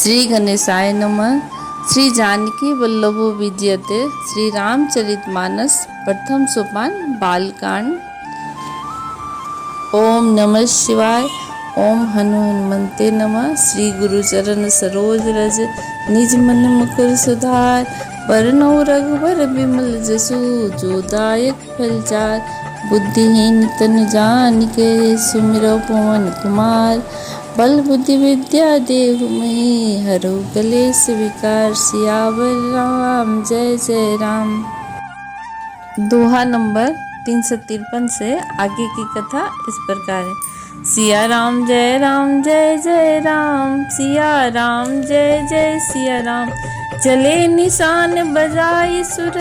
श्री गणेशाय नमः। श्री जानकी वल्लभो विजयते। श्री रामचरितमानस प्रथम सोपान बालकांड। ओम नमः शिवाय। ओम हनुमन्ते नमः। श्री गुरु चरण सरोज रज निज मन मुकुर सुधार। बरनौ रघुबर बिमल जसु जो दायक फलचार। बुद्धिहीन तन जानिके सुमिरौ पवन कुमार। बल बुद्धि विद्या देहु मही हरौ कलेश विकार। सियावर राम जय जय राम। दोहा नंबर 353 से आगे की कथा इस प्रकार है। सिया राम जय जय राम। सिया राम जय जय सिया राम। चले निशान बजाई सुर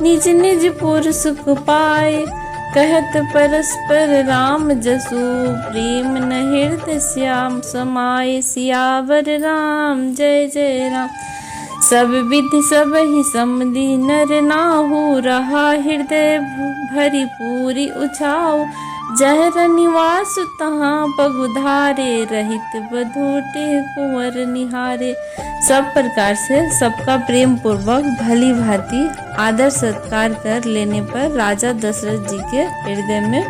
निज निज पुर सुख पाए। कहत परस्पर राम जसु प्रेम न हृदय श्याम समाये। सियावर राम जय जय राम। सब विधि सब ही समधि नर नाहु रहा हृदय भरी पूरी उछाओ। जहर निवास तहाँ पगुधारे रहित बधोटे कुंवर निहारे। सब प्रकार से सबका प्रेम पूर्वक भली भांति आदर सत्कार कर लेने पर राजा दशरथ जी के हृदय में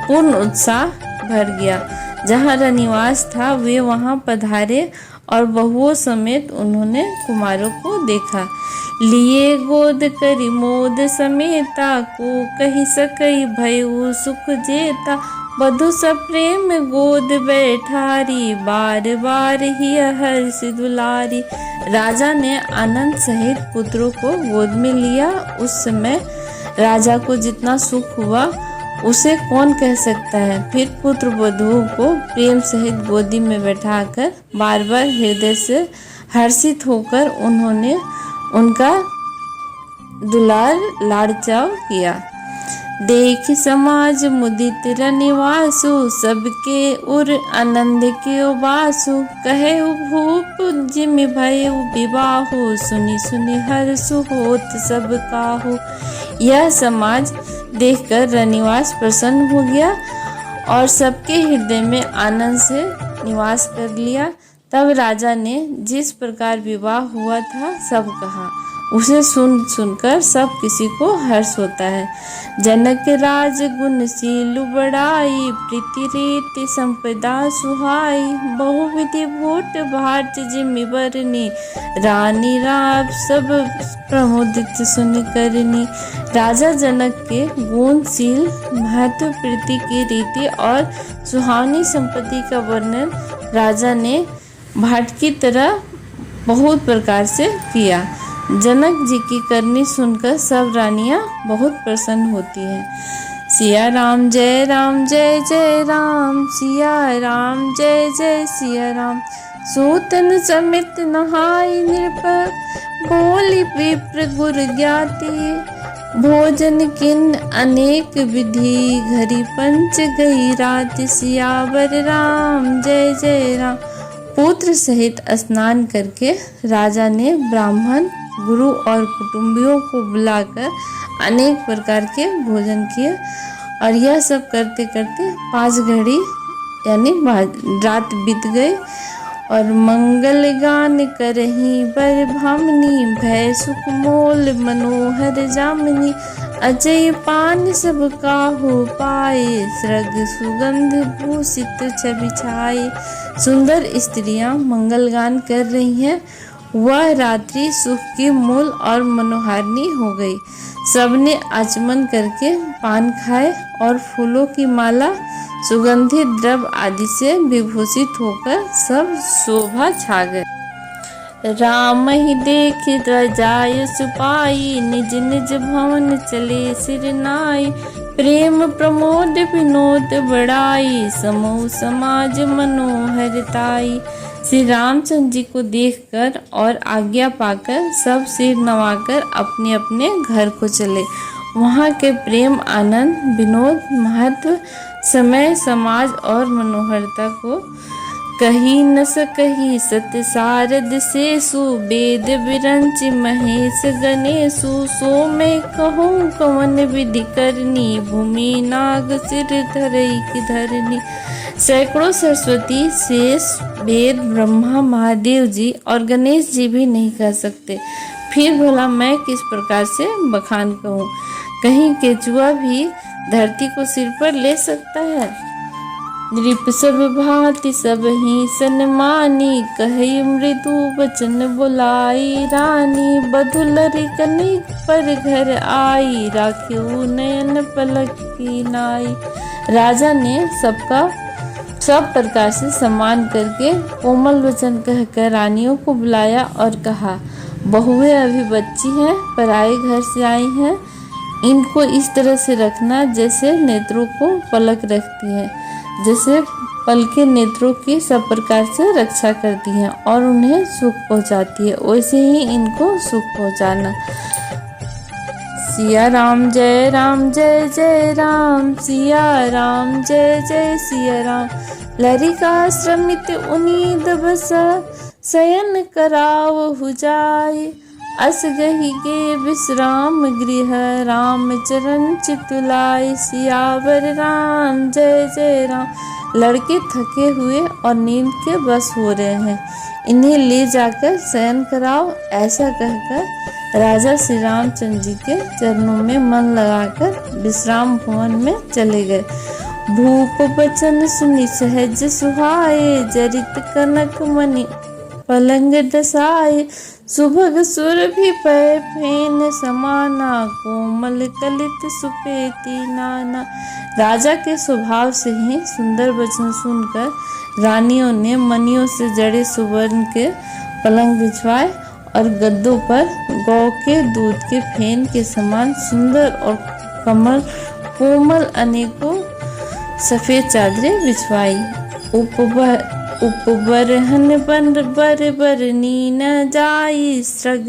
पूर्ण उत्साह भर गया। जहाँ रनिवास था वे वहाँ पधारे और बहुओं समेत उन्होंने कुमारों को देखा। लिए गोद करी मोद समेता को कही सकई भयउ सुख जेता। बधु सप्रेम गोद बैठारी बार बार ही हर्ष दुलारी। राजा ने आनंद सहित पुत्रों को गोद में लिया। उस समय राजा को जितना सुख हुआ उसे कौन कह सकता है। फिर पुत्र वधुओं को प्रेम सहित गोदी में बैठाकर बार बार हृदय से हर्षित होकर उन्होंने उनका दुलार लाड़चाव किया। देख समाज मुदित रनिवासु सबके उर आनंद के वासु। कहे भूप जिमि भय विवाहु सुनि सुनि हर्षु होत सब काहू। यह समाज देखकर रनिवास प्रसन्न हो गया और सबके हृदय में आनंद से निवास कर लिया। तब राजा ने जिस प्रकार विवाह हुआ था सब कहा। उसे सुनकर सब किसी को हर्ष होता है। जनक राज गुणशील बड़ाई प्रीति रीति संपदा सुहाई। बहुविधि भूट भाट जिमि बरनी रानी राव सब प्रमोदित सुन करनी। राजा जनक के गुणशील महत्व प्रीति की रीति और सुहावनी संपत्ति का वर्णन राजा ने भाट की तरह बहुत प्रकार से किया। जनक जी की करनी सुनकर सब रानियां बहुत प्रसन्न होती हैं। सिया राम जय जय राम। सिया राम जय जय सिया राम। सूतन समित नहाई नृप बोली विप्र गुर ज्ञाति। भोजन किन अनेक विधि घरी पंच गई रात। सियावर राम जय जय राम। पुत्र सहित स्नान करके राजा ने ब्राह्मण गुरु और कुटुंबियों को बुलाकर अनेक प्रकार के भोजन किए। और यह सब करते करते 5 घड़ी यानी रात बीत गई। और मंगल गान करही बर भामनी भय सुख मोल मनोहर जामनी। अजय पान सब काहू पाए सृग सुगंध भूषित छवि छाए। सुंदर स्त्रियां मंगल गान कर रही हैं। वह रात्रि सुख की मूल और मनोहारिणी हो गई। सबने आचमन करके पान खाए और फूलों की माला सुगंधित द्रव्य आदि से विभूषित होकर सब शोभा छा गए। राम ही देख रजाय सुपाई निज निज भवन चले सिर नाई। प्रेम प्रमोद विनोद बढ़ाई समूह समाज मनोहरताई। श्री रामचंद्र जी को देखकर और आज्ञा पाकर सब सिर नवाकर अपने अपने घर को चले। वहाँ के प्रेम आनंद विनोद महत्व समय समाज और मनोहरता को कही न सकही सत सारद सेसु। वेद विरंच महेश गणेशु। सो मैं कहूँ कवन विधि करनी भूमि नाग सिर धरई की धरनी। सैकड़ों सरस्वती, शेष, वेद, ब्रह्मा, महादेव जी और गणेश जी भी नहीं कह सकते, फिर भला मैं किस प्रकार से बखान कहूँ। कहीं केचुआ भी धरती को सिर पर ले सकता है। नृप सब भांति सब ही सन्मानी, कही मृदु वचन बुलाई रानी। बधुलरी कनिक पर घर आई, राख्यू नयन पलक की नाई। राजा ने सबका सब प्रकार से सम्मान करके कोमल वचन कहकर रानियों को बुलाया और कहा, बहुएं अभी बच्ची हैं, पराए घर से आई हैं, इनको इस तरह से रखना जैसे नेत्रों को पलक रखती है, जैसे पलकें नेत्रों की सब प्रकार से रक्षा करती हैं और उन्हें सुख पहुंचाती है, वैसे ही इनको सुख पहुंचाना। सिया राम जय जय राम, सिया राम जय जय सिया राम। लरिका श्रमित उनीद बस, शयन करावहु जाय। अस गही गे विश्राम गृह, राम चरण चितुलाय। सियावर राम जय राम। लड़के थके हुए और नींद के बस हो रहे हैं, इन्हें ले जाकर शयन कराओ, ऐसा कहकर राजा श्री रामचंद्र जी के चरणों में मन लगाकर विश्राम भवन में चले गए। भूप बचन सुनि सहज सुहाए, जरित कनक मणि पलंग डसाए। सुभग सुरभि पै फेन समाना, कोमल कलित सुपेती नाना। राजा के स्वभाव से ही सुंदर वचन सुनकर रानियों ने मणियों से जड़े सुवर्ण के पलंग बिछवाए और गद्दों पर गौ के दूध के फेन के समान सुंदर और कोमल अनेकों सफेद चादरें बिछवाई। उपबरहन बरनी न जाई, सृग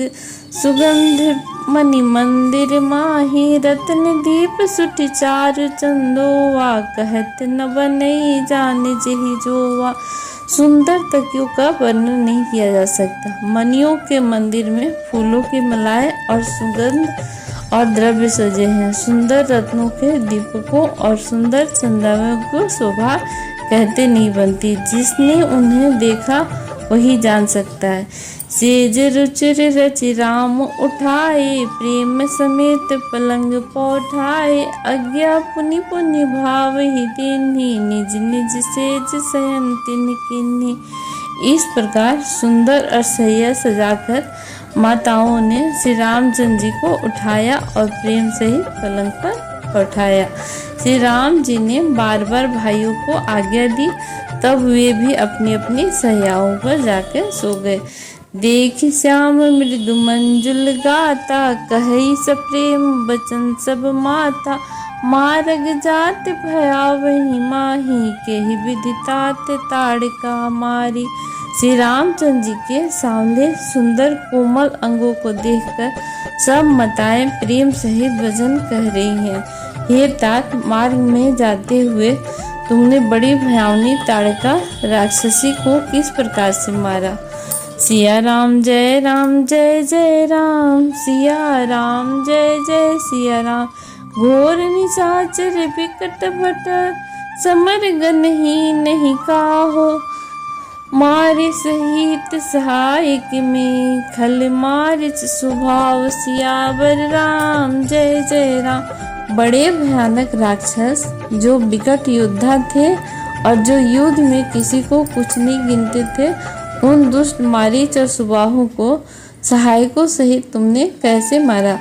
सुगंध मणि मंदिर माही। रत्न दीप सुठ चारु चंदोवा, कहत न बनई जान जेहि जोवा। सुंदर तकियों का वर्णन नहीं किया जा सकता। मणियों के मंदिर में फूलों की मालाएं और सुगंध और द्रव्य सजे हैं। सुंदर रत्नों के दीपकों और सुंदर चंद्रमाओं को शोभा कहते नहीं बनती, जिसने उन्हें देखा वही जान सकता है। सेज रुचिर रचि राम उठाए, प्रेम समेत पलंग पौठाए। आज्ञा पुनि पुनि भाव ही देन्ही, निज निज सेज शयन तिन किन्ही। इस प्रकार सुंदर और सैया सजाकर माताओं ने श्री रामचंद्र जी को उठाया और प्रेम से ही पलंग पर उठाया। श्री राम जी ने बार बार भाइयों को आज्ञा दी, तब वे भी अपनी अपनी सैयाओं पर जाकर सो गए। देख श्याम मृदु मंजुल गाता, कही सप्रेम बचन सब माता। मार्ग जात भयावहि माही, केहि विदितात ताड़का मारी। श्री रामचंद्र जी के सांवले सुंदर कोमल अंगों को देखकर सब माताएं प्रेम सहित भजन कह रही हैं। हे तात, मार्ग में जाते हुए तुमने बड़ी भयावनी ताड़का राक्षसी को किस प्रकार से मारा। सिया राम जय जय राम, सिया राम जय जय सिया राम। घोर निशाचर विकट भट, समर गन ही नहीं काहो। मारे सहित सहायक में, खल मारिच स्वभाव। सियावर राम जय राम। बड़े भयानक राक्षस जो विकट योद्धा थे और जो युद्ध में किसी को कुछ नहीं गिनते थे, उन दुष्ट मारीच और सुबाहु को सहायकों सहित तुमने कैसे मारा।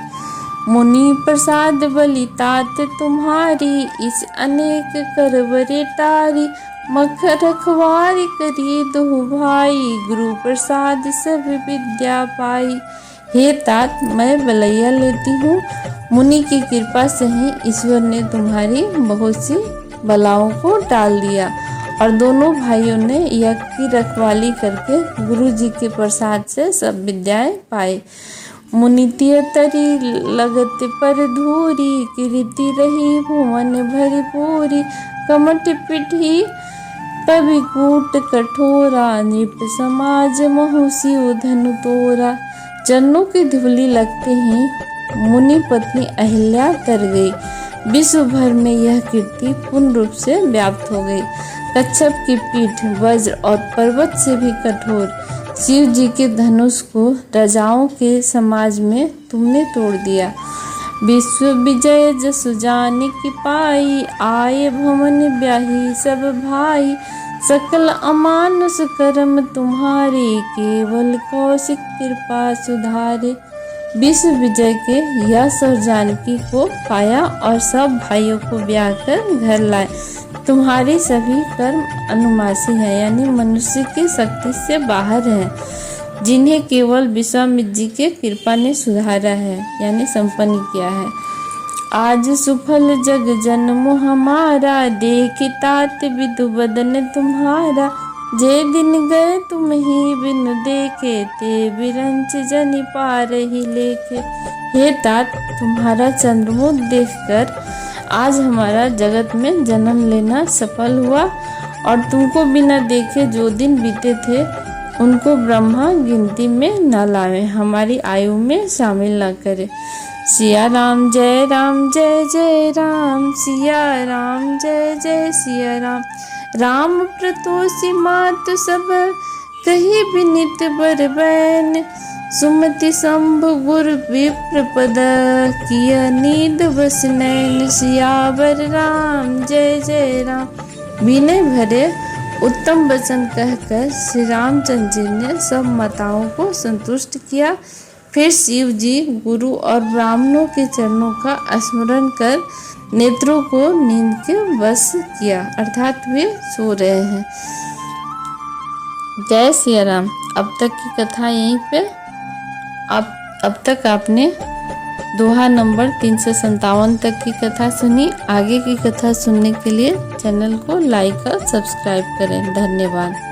मुनि प्रसाद बलि तात तुम्हारी, इस अनेक करवरे टारी। मख रखवारी करिए दो भाई, गुरु प्रसाद सब विद्या पाई। हे तात, मैं बलैया लेती हूँ, मुनि की कृपा से ही ईश्वर ने तुम्हारी बहुत सी बलाओं को टाल दिया और दोनों भाइयों ने यज्ञ की रखवाली करके गुरु जी के प्रसाद से सब विद्याएं पाई। मुनित्य तरी लगत पर धूरी, कीर्ति रही भुवन भरी पूरी। कमट पिठी पविकूट कठोरा, नृप समाज महुसी धनु तोरा। चरणों की धूलि लगते ही मुनि पत्नी अहिल्या तर गई। विश्व भर में यह कीर्ति पूर्ण रूप से व्याप्त हो गई। कच्छप की पीठ वज्र और पर्वत से भी कठोर। शिव जी के धनुष को राजाओं के समाज में तुमने तोड़ दिया। विश्व विजय जसु जानिक पाई, आए भवन ब्याही सब भाई। सकल अमानुष कर्म तुम्हारे, केवल कौशिक कृपा सुधारे। विश्व विजय के यश और जानकी को पाया और सब भाइयों को ब्याह कर घर लाए। तुम्हारी सभी कर्म अनुमासी हैं, यानी मनुष्य की शक्ति से बाहर हैं, जिन्हें केवल विश्वामित्र जी के कृपा ने सुधारा है, यानी संपन्न किया है। आज सुफल जग जन्म हमारा, देख तात विदु बदन तुम्हारा। जे दिन गए तुम ही बिनु देखे, ते विरंच जनि पार ही लेखे। हे तात, तुम्हारा चंद्रमुख देखकर आज हमारा जगत में जन्म लेना सफल हुआ, और तुमको बिना देखे जो दिन बीते थे उनको ब्रह्मा गिनती में न लावे, हमारी आयु में शामिल न करे। सिया राम जय जय राम, सिया राम जय जय सिया राम। राम प्रतोषी मातु सब, कही बिनित बर बैन। सुमति शंभु गुर विप्र पद, किया नीद बस नैन। सियावर राम जय राम। विनय भरे उत्तम वचन कहकर श्री रामचंद्र जी ने सब माताओं को संतुष्ट किया। फिर शिव जी गुरु और ब्राह्मणों के चरणों का स्मरण कर नेत्रों को नींद के वश किया, अर्थात वे सो रहे हैं। जय सिया राम। अब तक की कथा यहीं पे। अब तक आपने दोहा नंबर 357 तक की कथा सुनी। आगे की कथा सुनने के लिए चैनल को लाइक और सब्सक्राइब करें। धन्यवाद।